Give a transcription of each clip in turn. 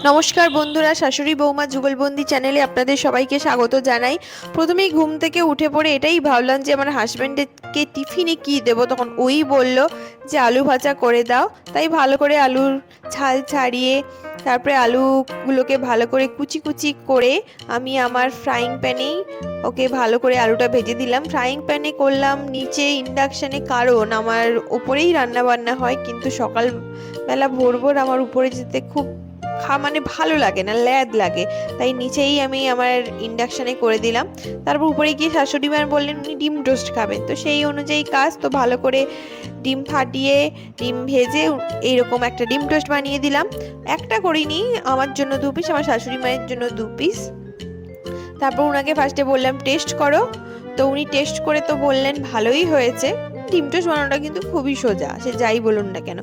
নমস্কার বন্ধুরা, শাশুড়ি বৌমা যুগলবন্দি চ্যানেলে আপনাদের সবাইকে স্বাগত জানাই। প্রথমেই ঘুম থেকে উঠে পড়ে এটাই ভাবলাম যে আমার হাজব্যান্ডকে টিফিনে কি দেবো। তখন ওই বলল যে আলু ভাজা করে দাও। তাই ভালো করে আলুর ছাল ছাড়িয়ে তারপরে আলুগুলোকে ভালো করে কুচি কুচি করে আমি আমার ফ্রাইং প্যানেই ওকে ভালো করে আলুটা ভেজে দিলাম। ফ্রাইং প্যানে করলাম নিচে ইন্ডাকশানে, কারণ আমার ওপরেই রান্না বান্না হয়, কিন্তু সকালবেলা ভোর ভোর আমার উপরে যেতে খুব মানে ভালো লাগে না, ল্যাদ লাগে। তাই নিচেই আমি আমার ইন্ডাকশানে করে দিলাম। তারপর উপরে গিয়ে শাশুড়ি মা বললেন উনি ডিম টোস্ট খাবেন, তো সেই অনুযায়ী কাজ। তো ভালো করে ডিম ফাটিয়ে ডিম ভেজে এইরকম একটা ডিম টোস্ট বানিয়ে দিলাম। একটা করিনি, আমার জন্য 2 পিস, আমার শাশুড়ি মায়ের জন্য 2 পিস। তারপর উনাকে ফার্স্টে বললাম টেস্ট করো। তো উনি টেস্ট করে তো বললেন ভালোই হয়েছে। ডিম টোস্ট বানানোটা কিন্তু খুবই সোজা, সে যাই বলুন না কেন।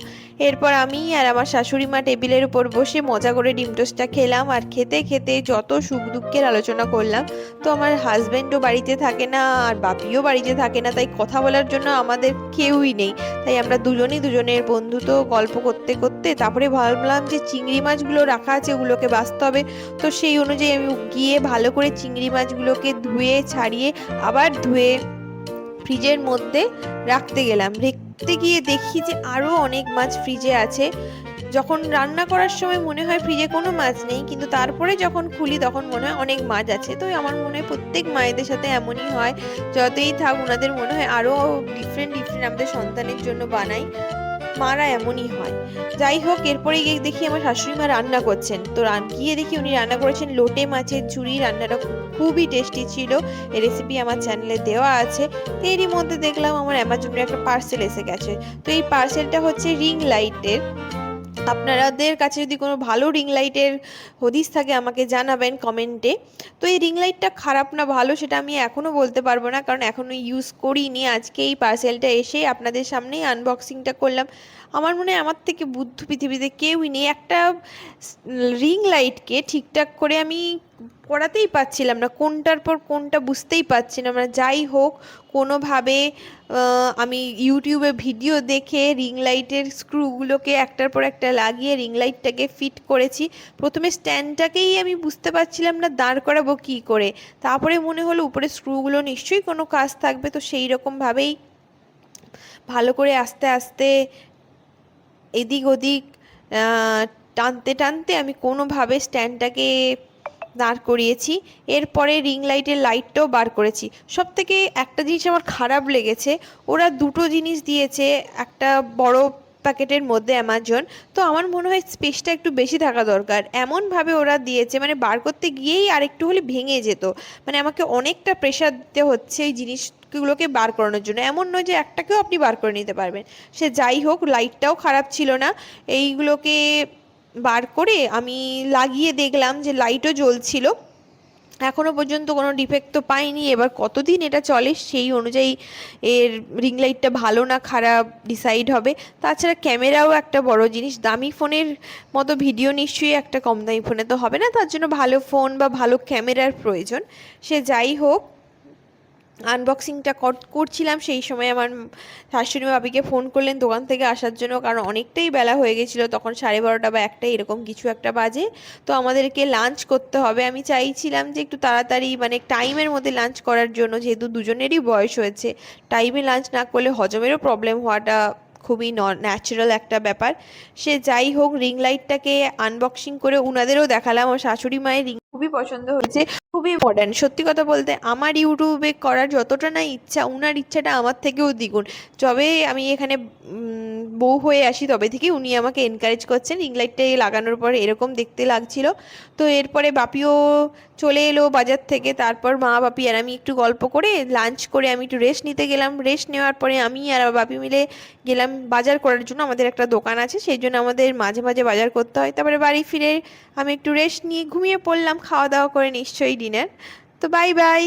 এরপর আমি আর আমার শাশুড়ি মা টেবিলের উপর বসে মজা করে ডিম টোস্টটা খেলাম, আর খেতে খেতে যত সুখ দুঃখের আলোচনা করলাম। তো আমার হাজব্যান্ডও বাড়িতে থাকে না আর বাপিও বাড়িতে থাকে না, তাই কথা বলার জন্য আমাদের কেউই নেই। তাই আমরা দুজনেই দুজনের বন্ধুত্ব গল্প করতে করতে তারপরে ভাবলাম যে চিংড়ি মাছগুলো রাখা আছে, ওগুলোকে বাছতে হবে। তো সেই অনুযায়ী আমি গিয়ে ভালো করে চিংড়ি মাছগুলোকে ধুয়ে ছাড়িয়ে আবার ধুয়ে ফ্রিজের মধ্যে রাখতে গেলাম। রাখতে গিয়ে দেখি যে আরও অনেক মাছ ফ্রিজে আছে। যখন রান্না করার সময় মনে হয় ফ্রিজে কোনো মাছ নেই, কিন্তু তারপরে যখন খুলি তখন মনে হয় অনেক মাছ আছে। তো আমার মনে হয় প্রত্যেক মায়েদের সাথে এমনই হয়, যতই থাক ওনাদের মনে হয় আরও ডিফারেন্ট ডিফারেন্ট আমাদের সন্তানের জন্য বানাই। মারা এমনই হয়। যাই হোক, এরপরে গিয়ে দেখি আমার শাশুড়ি মা রান্না করছেন। তো গিয়ে দেখি উনি রান্না করেছেন লোটে মাছের ঝুড়ি। রান্নাটা খুবই টেস্টি ছিল। এই রেসিপি আমার চ্যানেলে দেওয়া আছে। এরই মধ্যে দেখলাম আমার অ্যামাজনে একটা পার্সেল এসে গেছে। তো এই পার্সেলটা হচ্ছে রিং লাইটের। আপনাদের কাছে যদি কোনো ভালো রিং লাইটের হদিস থাকে আমাকে জানাবেন কমেন্টে। তো এই রিং লাইটটা খারাপ না ভালো সেটা আমি এখনও বলতে পারবো না, কারণ এখনও ইউজ করিনি। আজকে এই পার্সেলটা এসে আপনাদের সামনেই আনবক্সিংটা করলাম। আমার মনে হয় আমার থেকে বুদ্ধ পৃথিবীতে কেউই নেই। একটা রিং লাইটকে ঠিকঠাক করে আমি করাতেই পারছিলাম না, কোনটার পর কোনটা বুঝতেই পারছি না। মানে যাই হোক, কোনোভাবে আমি ইউটিউবে ভিডিও দেখে রিং লাইটের স্ক্রুগুলোকে একটার পর একটা লাগিয়ে রিং লাইটটাকে ফিট করেছি। প্রথমে স্ট্যান্ডটাকেই আমি বুঝতে পারছিলাম না দাঁড় করাবো কী করে। তারপরে মনে হলো উপরে স্ক্রুগুলো নিশ্চয়ই কোনো কাজ থাকবে, তো সেই রকমভাবেই ভালো করে আস্তে আস্তে এদিক ওদিক টানতে টানতে আমি কোনোভাবে স্ট্যান্ডটাকে দাঁড় করিয়েছি। এরপরে রিং লাইটের লাইটটাও বার করেছি। সব থেকে একটা জিনিস আমার খারাপ লেগেছে, ওরা দুটো জিনিস দিয়েছে একটা বড় প্যাকেটের মধ্যে অ্যামাজন। তো আমার মনে হয় স্পেসটা একটু বেশি থাকা দরকার। এমনভাবে ওরা দিয়েছে মানে বার করতে গিয়েই আর একটু হলে ভেঙে যেত। মানে আমাকে অনেকটা প্রেশার দিতে হচ্ছে এই জিনিসগুলোকে বার করানোর জন্য। এমন নয় যে একটাকেও আপনি বার করে নিতে পারবেন। সে যাই হোক, লাইটটাও খারাপ ছিল না। এইগুলোকে বার করে আমি লাগিয়ে দেখলাম যে লাইটও জ্বলছিল। এখনো পর্যন্ত কোনো ডিফেক্ট তো পাইনি। এবার কতদিন এটা চলে সেই অনুযায়ী এর রিং লাইটটা ভালো না খারাপ ডিসাইড হবে। তাছাড়া ক্যামেরাও একটা বড় জিনিস। দামি ফোনের মতো ভিডিও নিশ্চয়ই একটা কম দামি ফোনে তো হবে না, তার জন্য ভালো ফোন বা ভালো ক্যামেরার প্রয়োজন। সে যাই হোক, আনবক্সিংটা করছিলাম সেই সময় আমার শাশুড়ি ভাবিকে ফোন করলেন দোকান থেকে আসার জন্য, কারণ অনেকটাই বেলা হয়ে গেছিলো। তখন 12:30 বা 1টা এরকম কিছু একটা বাজে। তো আমাদেরকে লাঞ্চ করতে হবে। আমি চাইছিলাম যে একটু তাড়াতাড়ি মানে টাইমের মধ্যে লাঞ্চ করার জন্য, যেহেতু দুজনেরই বয়স হয়েছে। টাইমে লাঞ্চ না করলে হজমেরও প্রবলেম হওয়াটা খুবই ন্যাচারাল একটা ব্যাপার। সে যাই হোক, রিং লাইটটাকে আনবক্সিং করে উনাদেরও দেখালাম। আমার শাশুড়ি মায়ের রিং খুবই পছন্দ হয়েছে, খুবই মডার্ন। সত্যি কথা বলতে আমার ইউটিউবে করার যতটা না ইচ্ছা, উনার ইচ্ছাটা আমার থেকেও দ্বিগুণ। যবে আমি এখানে বউ হয়ে আসি তবে থেকেই উনি আমাকে এনকারেজ করছেন। রিং লাইটটাই লাগানোর পর এরকম দেখতে লাগছিল। তো এরপরে বাপিও চলে এলো বাজার থেকে। তারপর মা বাপি আর আমি একটু গল্প করে লাঞ্চ করে আমি একটু রেস্ট নিতে গেলাম। রেস্ট নেওয়ার পরে আমি আর বাপি মিলে গেলাম বাজার করার জন্য। আমাদের একটা দোকান আছে, সেই জন্য আমাদের মাঝে মাঝে বাজার করতে হয়। তারপরে বাড়ি ফিরে আমি একটু রেস্ট নিয়ে ঘুমিয়ে পড়লাম, খাওয়া দাওয়া করে নিশ্চয়ই ডিনার। তো বাই বাই।